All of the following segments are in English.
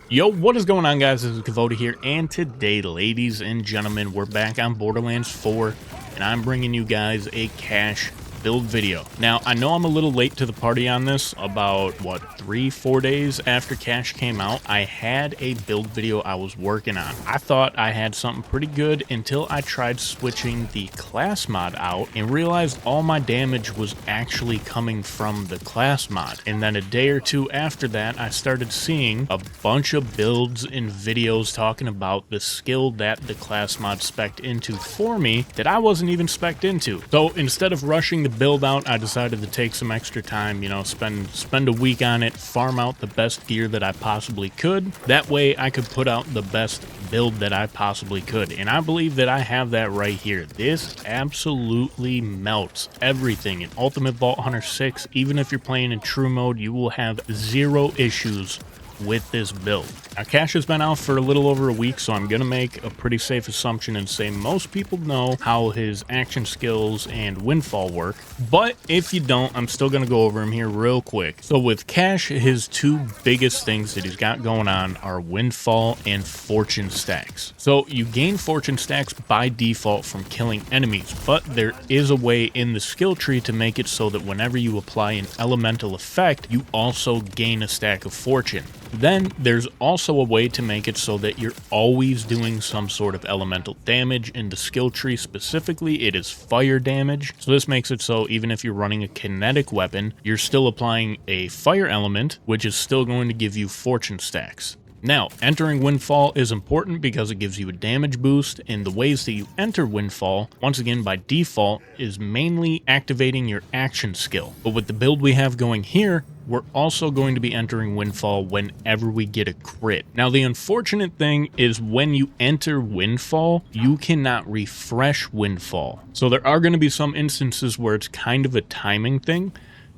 Yo, what is going on, guys? This is Kavoda here, and today, ladies and gentlemen, we're back on Borderlands 4, and I'm bringing you guys a cache build video. Now, I know I'm a little late to the party on this, about, 3-4 days after cache came out. I had a build video I was working on. I thought I had something pretty good until I tried switching the class mod out and realized all my damage was actually coming from the class mod. And then a day or two after that, I started seeing a bunch of builds and videos talking about the skill that the class mod spec'd into for me that I wasn't even spec'd into. So instead of rushing the build out, I decided to take some extra time, spend a week on it, farm out the best gear that I possibly could. That way I could put out the best build that I possibly could. And I believe that I have that right here. This absolutely melts everything. In Ultimate Vault Hunter 6, even if you're playing in true mode, you will have zero issues with this build. Now, cache has been out for a little over a week, so I'm gonna make a pretty safe assumption and say most people know how his action skills and windfall work, but if you don't, I'm still gonna go over him here real quick. So with cache, his two biggest things that he's got going on are windfall and fortune stacks. So you gain fortune stacks by default from killing enemies, but there is a way in the skill tree to make it so that whenever you apply an elemental effect, you also gain a stack of fortune. Then there's also a way to make it so that you're always doing some sort of elemental damage. In the skill tree specifically, it is fire damage. So this makes it so even if you're running a kinetic weapon, you're still applying a fire element, which is still going to give you fortune stacks. Now, entering Windfall is important because it gives you a damage boost, and the ways that you enter Windfall, once again by default, is mainly activating your action skill. But with the build we have going here, we're also going to be entering Windfall whenever we get a crit. Now, the unfortunate thing is when you enter Windfall, you cannot refresh Windfall. So there are going to be some instances where it's kind of a timing thing.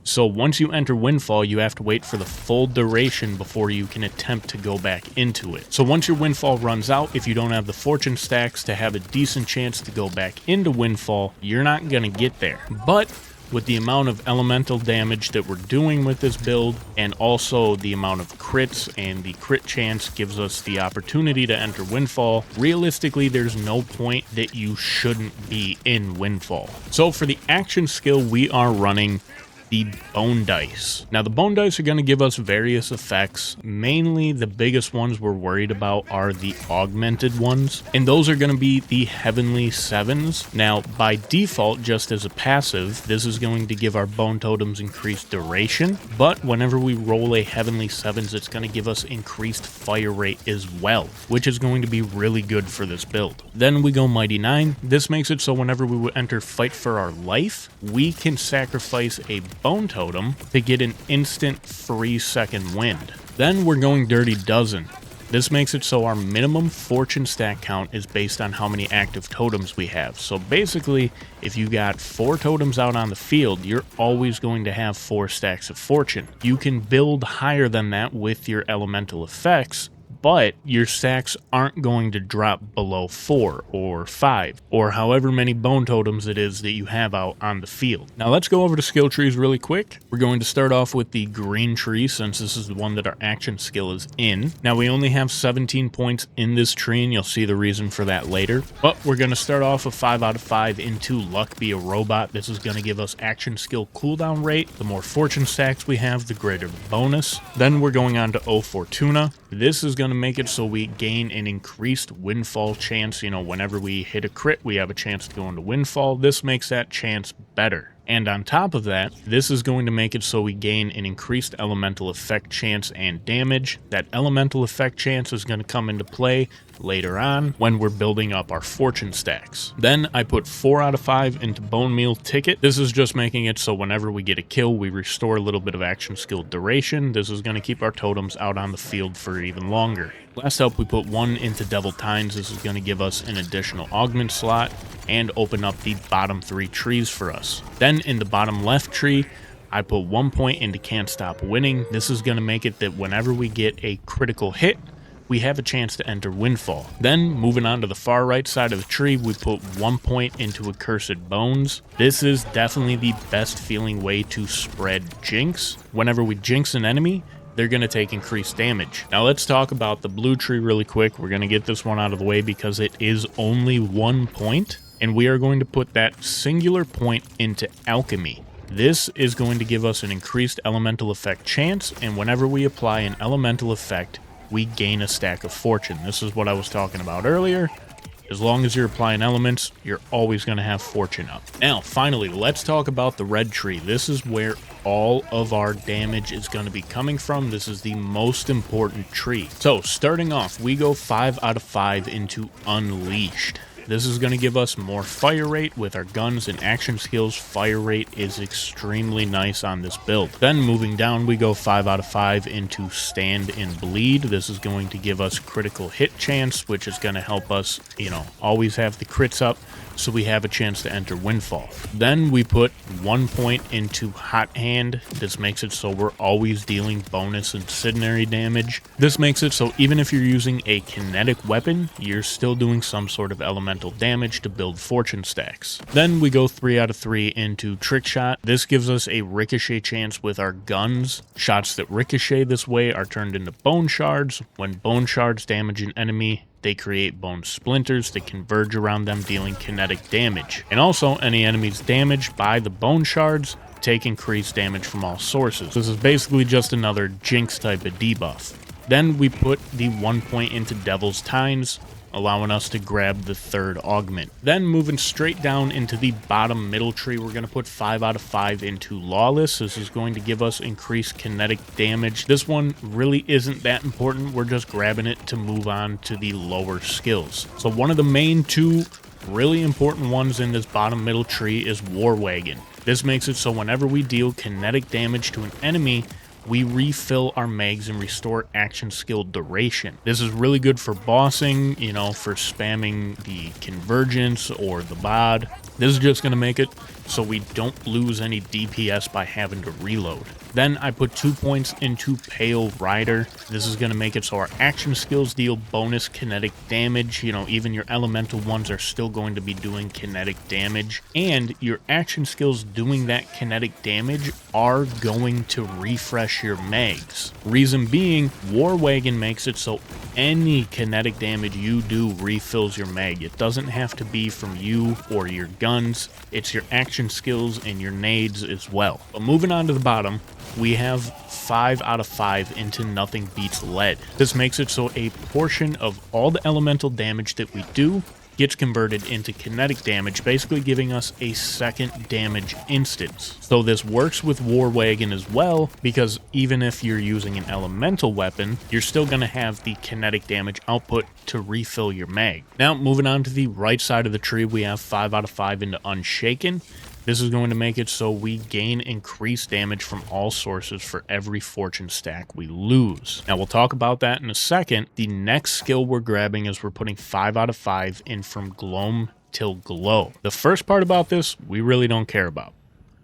So once you enter Windfall, you have to wait for the full duration before you can attempt to go back into it. So once your Windfall runs out, if you don't have the fortune stacks to have a decent chance to go back into Windfall, you're not going to get there. But with the amount of elemental damage that we're doing with this build, and also the amount of crits and the crit chance gives us the opportunity to enter Windfall, realistically there's no point that you shouldn't be in Windfall. So for the action skill, we are running the bone dice. Now, the bone dice are going to give us various effects. Mainly the biggest ones we're worried about are the augmented ones, and those are going to be the heavenly sevens. Now, by default, just as a passive, this is going to give our bone totems increased duration, but whenever we roll a heavenly sevens, it's going to give us increased fire rate as well, which is going to be really good for this build. Then we go mighty 9. This makes it so whenever we would enter fight for our life, we can sacrifice a bone totem to get an instant free second wind. Then we're going dirty dozen. This makes it so our minimum fortune stack count is based on how many active totems we have. So basically, if you got 4 totems out on the field, you're always going to have 4 stacks of fortune. You can build higher than that with your elemental effects, but your stacks aren't going to drop below 4 or 5 or however many bone totems it is that you have out on the field. Now let's go over to skill trees really quick. We're going to start off with the green tree since this is the one that our action skill is in. Now we only have 17 points in this tree, and you'll see the reason for that later. But we're going to start off a 5 out of 5 into Luck Be a Robot. This is going to give us action skill cooldown rate. The more fortune stacks we have, the greater the bonus. Then we're going on to O Fortuna. This is going to make it so we gain an increased windfall chance. Whenever we hit a crit, we have a chance to go into windfall. This makes that chance better. And on top of that, this is going to make it so we gain an increased elemental effect chance and damage. That elemental effect chance is going to come into play later on when we're building up our fortune stacks. Then I put 4 out of 5 into Bone Meal Ticket. This is just making it so whenever we get a kill, we restore a little bit of action skill duration. This is going to keep our totems out on the field for even longer. Last up, we put 1 into Devil Tines. This is going to give us an additional augment slot and open up the bottom 3 trees for us. Then in the bottom left tree, I put 1 point into Can't Stop Winning. This is going to make it that whenever we get a critical hit, we have a chance to enter Windfall. Then, moving on to the far right side of the tree, we put 1 point into Accursed Bones. This is definitely the best feeling way to spread Jinx. Whenever we jinx an enemy, they're going to take increased damage. Now let's talk about the blue tree really quick. We're going to get this one out of the way because it is only 1 point, and we are going to put that singular point into alchemy. This is going to give us an increased elemental effect chance, and whenever we apply an elemental effect, we gain a stack of fortune. This is what I was talking about earlier. As long as you're applying elements, you're always going to have fortune up. Now, finally, let's talk about the red tree. This is where all of our damage is going to be coming from. This is the most important tree. So, starting off, we go 5 out of 5 into Unleashed. This is going to give us more fire rate with our guns and action skills. Fire rate is extremely nice on this build. Then moving down, we go 5 out of 5 into Stand and Bleed. This is going to give us critical hit chance, which is going to help us, always have the crits up, so we have a chance to enter Windfall. Then we put 1 point into Hot Hand. This makes it so we're always dealing bonus incendiary damage. This makes it so even if you're using a kinetic weapon, you're still doing some sort of elemental damage to build fortune stacks. Then we go 3 out of 3 into Trick Shot. This gives us a ricochet chance with our guns. Shots that ricochet this way are turned into bone shards. When bone shards damage an enemy, they create bone splinters that converge around them, dealing kinetic damage. And also, any enemies damaged by the bone shards take increased damage from all sources. This is basically just another Jinx type of debuff. Then we put the 1 point into Devil's Tines, allowing us to grab the third augment. Then moving straight down into the bottom middle tree, we're going to put 5 out of 5 into Lawless. This is going to give us increased kinetic damage. This one really isn't that important. We're just grabbing it to move on to the lower skills. So one of the main two really important ones in this bottom middle tree is War Wagon. This makes it so whenever we deal kinetic damage to an enemy, we refill our mags and restore action skill duration. This is really good for bossing, for spamming the convergence or the bod. This is just going to make it so we don't lose any DPS by having to reload. Then I put 2 points into Pale Rider. This is going to make it so our action skills deal bonus kinetic damage. Even your elemental ones are still going to be doing kinetic damage. And your action skills doing that kinetic damage are going to refresh your mags. Reason being, War Wagon makes it so any kinetic damage you do refills your mag. It doesn't have to be from you or your guns. It's your action skills and your nades as well. But moving on to the bottom, we have 5 out of 5 into Nothing Beats Lead. This makes it so a portion of all the elemental damage that we do gets converted into kinetic damage, basically giving us a second damage instance. So this works with War Wagon as well, because even if you're using an elemental weapon, you're still going to have the kinetic damage output to refill your mag. Now, moving on to the right side of the tree, we have 5 out of 5 into Unshaken. This is going to make it so we gain increased damage from all sources for every fortune stack we lose. Now, we'll talk about that in a second. The next skill we're grabbing is we're putting 5 out of 5 in From Gloam Till Glow. The first part about this, we really don't care about.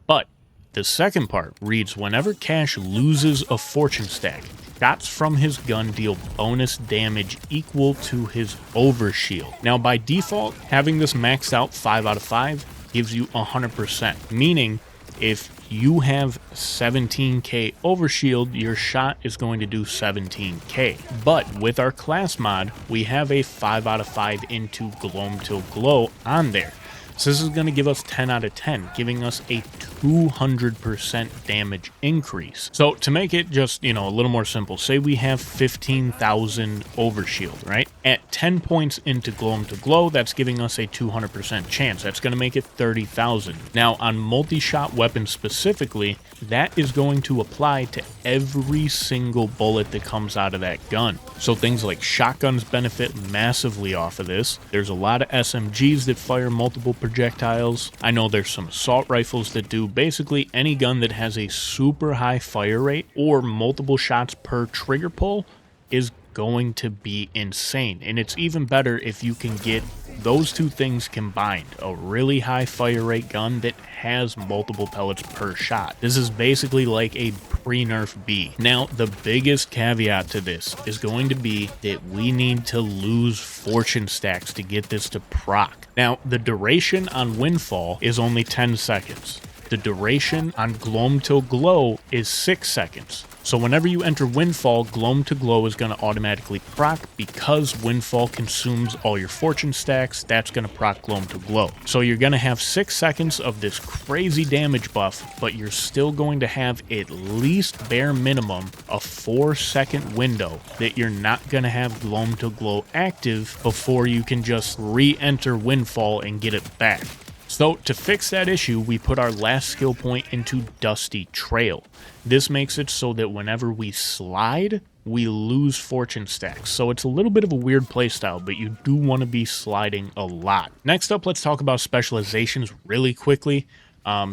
But the second part reads, whenever Cash loses a fortune stack, shots from his gun deal bonus damage equal to his overshield. Now, by default, having this maxed out 5 out of 5 gives you 100%, meaning if you have 17k overshield, your shot is going to do 17k. But with our class mod, we have a 5 out of 5 into Gloam Till Glow on there. So this is going to give us 10 out of 10, giving us a 200% damage increase. So to make it just, a little more simple, say we have 15,000 overshield, right? At 10 points into Gloam Till Glow, that's giving us a 200% chance. That's going to make it 30,000. Now on multi-shot weapons specifically, that is going to apply to every single bullet that comes out of that gun. So things like shotguns benefit massively off of this. There's a lot of SMGs that fire multiple projectiles. I know there's some assault rifles that do. Basically any gun that has a super high fire rate or multiple shots per trigger pull is going to be insane. And it's even better if you can get those two things combined. A really high fire rate gun that has multiple pellets per shot. This is basically like a pre-nerf B. Now, the biggest caveat to this is going to be that we need to lose fortune stacks to get this to proc. Now, the duration on Windfall is only 10 seconds. The duration on Gloam till Glow is 6 seconds. So whenever you enter Windfall, Gloam to Glow is going to automatically proc because Windfall consumes all your fortune stacks. That's going to proc Gloam to Glow. So you're going to have 6 seconds of this crazy damage buff, but you're still going to have at least bare minimum a 4-second window that you're not going to have Gloam to Glow active before you can just re-enter Windfall and get it back. So to fix that issue, we put our last skill point into Dusty Trail. This makes it so that whenever we slide, we lose fortune stacks. So it's a little bit of a weird playstyle, but you do want to be sliding a lot. Next up, let's talk about specializations really quickly.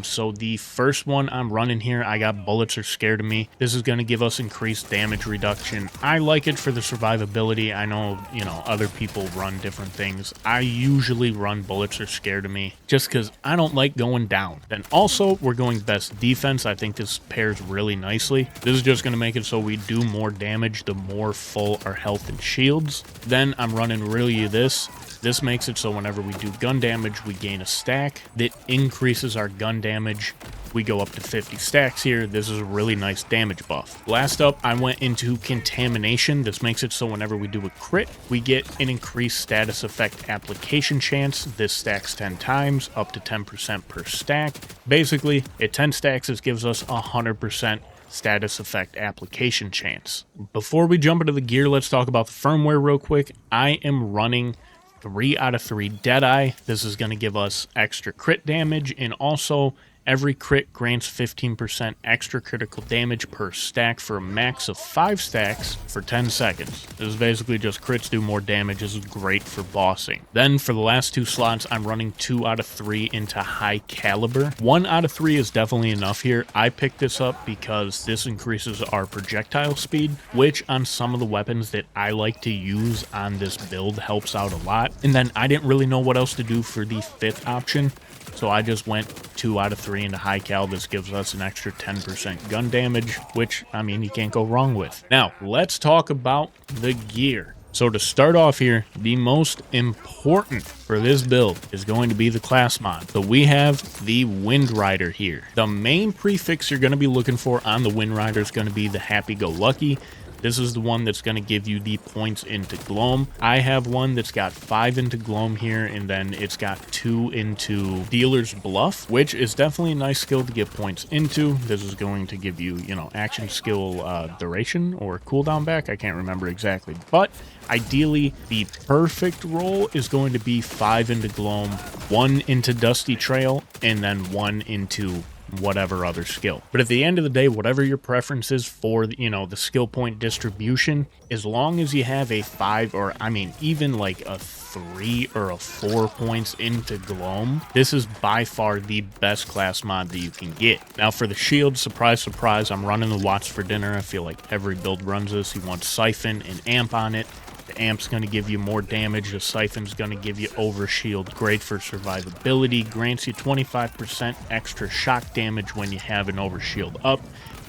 So the first one I'm running here, I got Bullets Are Scared of Me. This is going to give us increased damage reduction. I like it for the survivability. I know, you know, other people run different things. I usually run Bullets Are Scared of Me just because I don't like going down. Then also, we're going best defense. I think this pairs really nicely. This is just going to make it so we do more damage the more full our health and shields. Then I'm running really this. This makes it so whenever we do gun damage, we gain a stack that increases our gun damage. We go up to 50 stacks here. This is a really nice damage buff. Last up, I went into Contamination. This makes it so whenever we do a crit, we get an increased status effect application chance. This stacks 10 times, up to 10% per stack. Basically, at 10 stacks, this gives us 100% status effect application chance. Before we jump into the gear, let's talk about the firmware real quick. I am running 3 out of 3 Deadeye. This is going to give us extra crit damage, and also every crit grants 15% extra critical damage per stack for a max of 5 stacks for 10 seconds. This is basically just crits do more damage. This is great for bossing. Then for the last 2 slots, I'm running 2 out of 3 into High Caliber. 1 out of 3 is definitely enough here. I picked this up because this increases our projectile speed, which on some of the weapons that I like to use on this build helps out a lot. And then I didn't really know what else to do for the 5th option, so I just went 2 out of 3 into High Cal. This gives us an extra 10% gun damage, which, I mean, you can't go wrong with. Now, let's talk about the gear. So to start off here, the most important for this build is going to be the class mod. So we have the Wind Rider here. The main prefix you're going to be looking for on the Wind Rider is going to be the Happy-Go-Lucky. This is the one that's going to give you the points into Gloam. I have one that's got 5 into Gloam here, and then it's got 2 into Dealer's Bluff, which is definitely a nice skill to get points into. This is going to give you, you know, action skill duration or cooldown back. I can't remember exactly, but ideally, the perfect roll is going to be 5 into Gloam, 1 into Dusty Trail, and then 1 into whatever other skill. But at the end of the day, whatever your preference is for, you know, the skill point distribution, as long as you have a 5 or, I mean, even like a 3 or a 4 points into Gloam, this is by far the best class mod that you can get. Now for the shield, surprise, surprise, I'm running the Watts for Dinner. I feel like every build runs this. You want Siphon and Amp on it. The Amp's going to give you more damage. The Siphon's going to give you Overshield. Great for survivability. Grants you 25% extra shock damage when you have an Overshield up.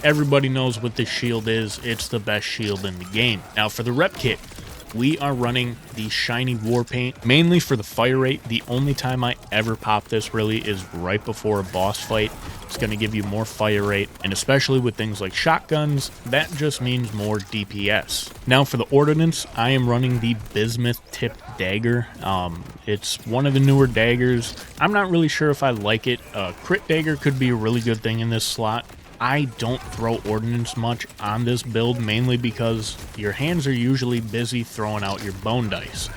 Everybody knows what this shield is. It's the best shield in the game. Now for the rep kit, we are running the Shiny War Paint, mainly for the fire rate. The only time I ever pop this really is right before a boss fight. It's going to give you more fire rate, and especially with things like shotguns, that just means more DPS. Now for the ordnance, I am running the Bismuth Tipped Dagger. It's one of the newer daggers. I'm not really sure if I like it. Crit Dagger could be a really good thing in this slot. I don't throw ordnance much on this build, mainly because your hands are usually busy throwing out your bone dice.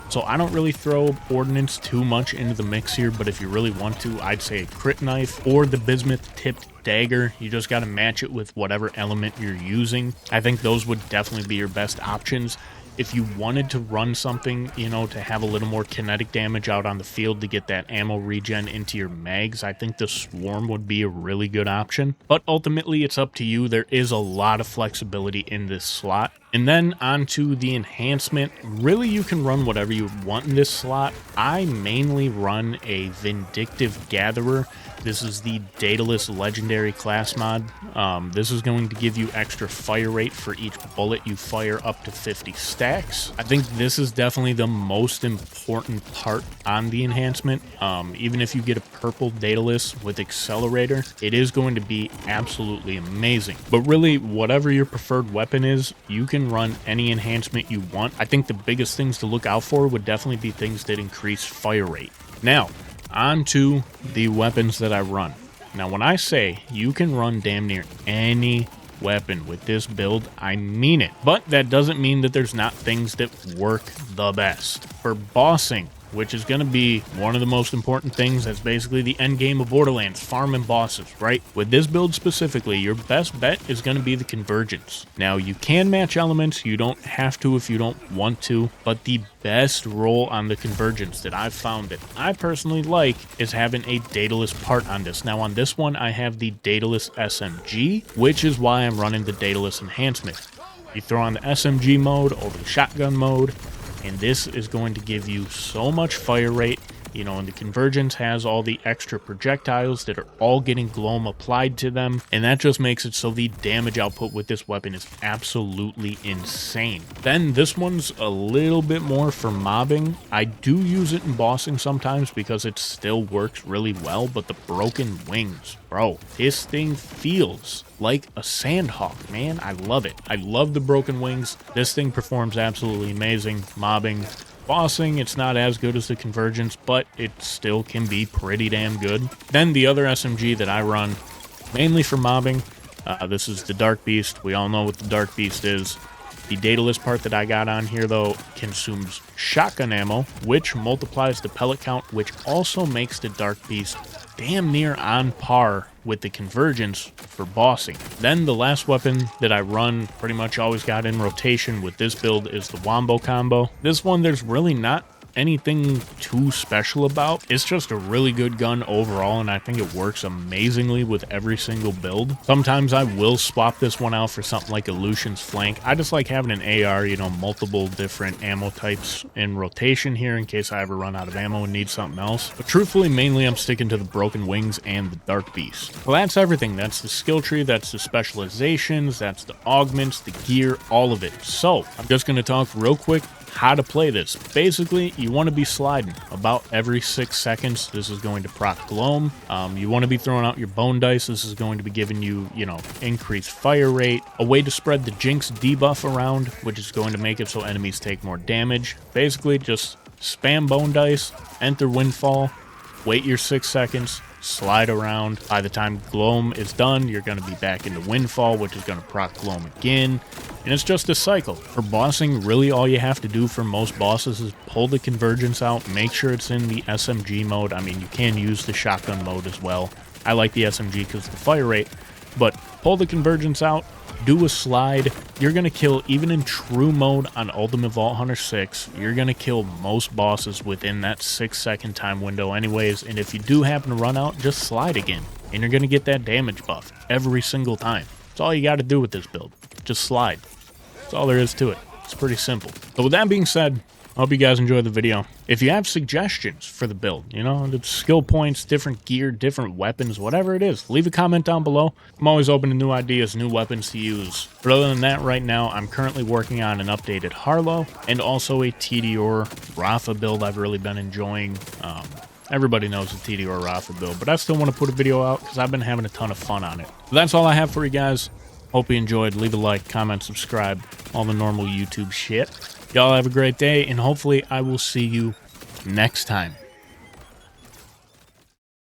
So I don't really throw ordnance too much into the mix here, but if you really want to, I'd say a crit knife or the Bismuth Tipped Dagger. You just got to match it with whatever element you're using. I think those would definitely be your best options. If you wanted to run something, you know, to have a little more kinetic damage out on the field to get that ammo regen into your mags, I think the Swarm would be a really good option. But ultimately, it's up to you. There is a lot of flexibility in this slot. And then onto the enhancement. Really, you can run whatever you want in this slot. I mainly run a Vindictive Gatherer. This is the Daedalus Legendary class mod. This is going to give you extra fire rate for each bullet you fire up to 50 stacks. I think this is definitely the most important part on the enhancement. Even if you get a purple Daedalus with accelerator, it is going to be absolutely amazing. But really, whatever your preferred weapon is, you can run any enhancement you want. I think the biggest things to look out for would definitely be things that increase fire rate. Now, on to the weapons that I run. Now, when I say you can run damn near any weapon with this build, I mean it. But that doesn't mean that there's not things that work the best. For bossing, which is going to be one of the most important things, that's basically the end game of Borderlands, farming bosses, right? With this build specifically, your best bet is going to be the convergence. Now, you can match elements, you don't have to if you don't want to, but the best roll on the convergence that I've found that I personally like is having a Daedalus part on this. Now, on this one, I have the Daedalus SMG, which is why I'm running the Daedalus enhancement. You throw on the SMG mode over the shotgun mode, and this is going to give you so much fire rate, you know, and the convergence has all the extra projectiles that are all getting gloam applied to them, and that just makes it so the damage output with this weapon is absolutely insane. Then this one's a little bit more for mobbing. I do use it in bossing sometimes because it still works really well, but the broken wings, bro, this thing feels like a sandhawk, man. I love it. I love the broken wings. This thing performs absolutely amazing. Mobbing, bossing, it's not as good as the convergence, but it still can be pretty damn good. Then the other SMG that I run, mainly for mobbing, this is the Dark Beast. We all know what the Dark Beast is. The Daedalus part that I got on here, though, consumes shotgun ammo, which multiplies the pellet count, which also makes the Dark Beast damn near on par with the convergence for bossing. Then the last weapon that I run, pretty much always got in rotation with this build, is the Wombo Combo. This one, there's really not anything too special about. It's just a really good gun overall, and I think it works amazingly with every single build. Sometimes I will swap this one out for something like a Lucian's Flank. I just like having an AR, you know, multiple different ammo types in rotation here in case I ever run out of ammo and need something else. But truthfully, mainly I'm sticking to the Broken Wings and the Dark Beast. Well, that's everything. That's the skill tree, that's the specializations, that's the augments, the gear, all of it. So I'm just going to talk real quick how to play this. Basically, you want to be sliding about every 6 seconds. This is going to proc gloam. You want to be throwing out your bone dice. This is going to be giving you, you know, increased fire rate. A way to spread the Jinx debuff around, which is going to make it so enemies take more damage. Basically, just spam bone dice, enter windfall, wait your 6 seconds, slide around. By the time gloam is done, you're going to be back into windfall, which is going to proc gloam again. And it's just a cycle. For bossing, really all you have to do for most bosses is pull the convergence out, make sure it's in the SMG mode. I mean, you can use the shotgun mode as well. I like the SMG because of the fire rate, but pull the convergence out, do a slide. You're going to kill, even in true mode on Ultimate Vault Hunter 6, you're going to kill most bosses within that 6 second time window anyways. And if you do happen to run out, just slide again, and you're going to get that damage buff every single time. That's all you got to do with this build. Just slide. That's all there is to it. It's pretty simple. So with that being said, I hope you guys enjoyed the video. If you have suggestions for the build, you know, the skill points, different gear, different weapons, whatever it is, leave a comment down below. I'm always open to new ideas, new weapons to use. But other than that, right now, I'm currently working on an updated Harlowe and also a TDR Rafa build I've really been enjoying. Everybody knows the TDR Rafa build, but I still want to put a video out because I've been having a ton of fun on it. So that's all I have for you guys. Hope you enjoyed. Leave a like, comment, subscribe, all the normal YouTube shit. Y'all have a great day, and hopefully I will see you next time.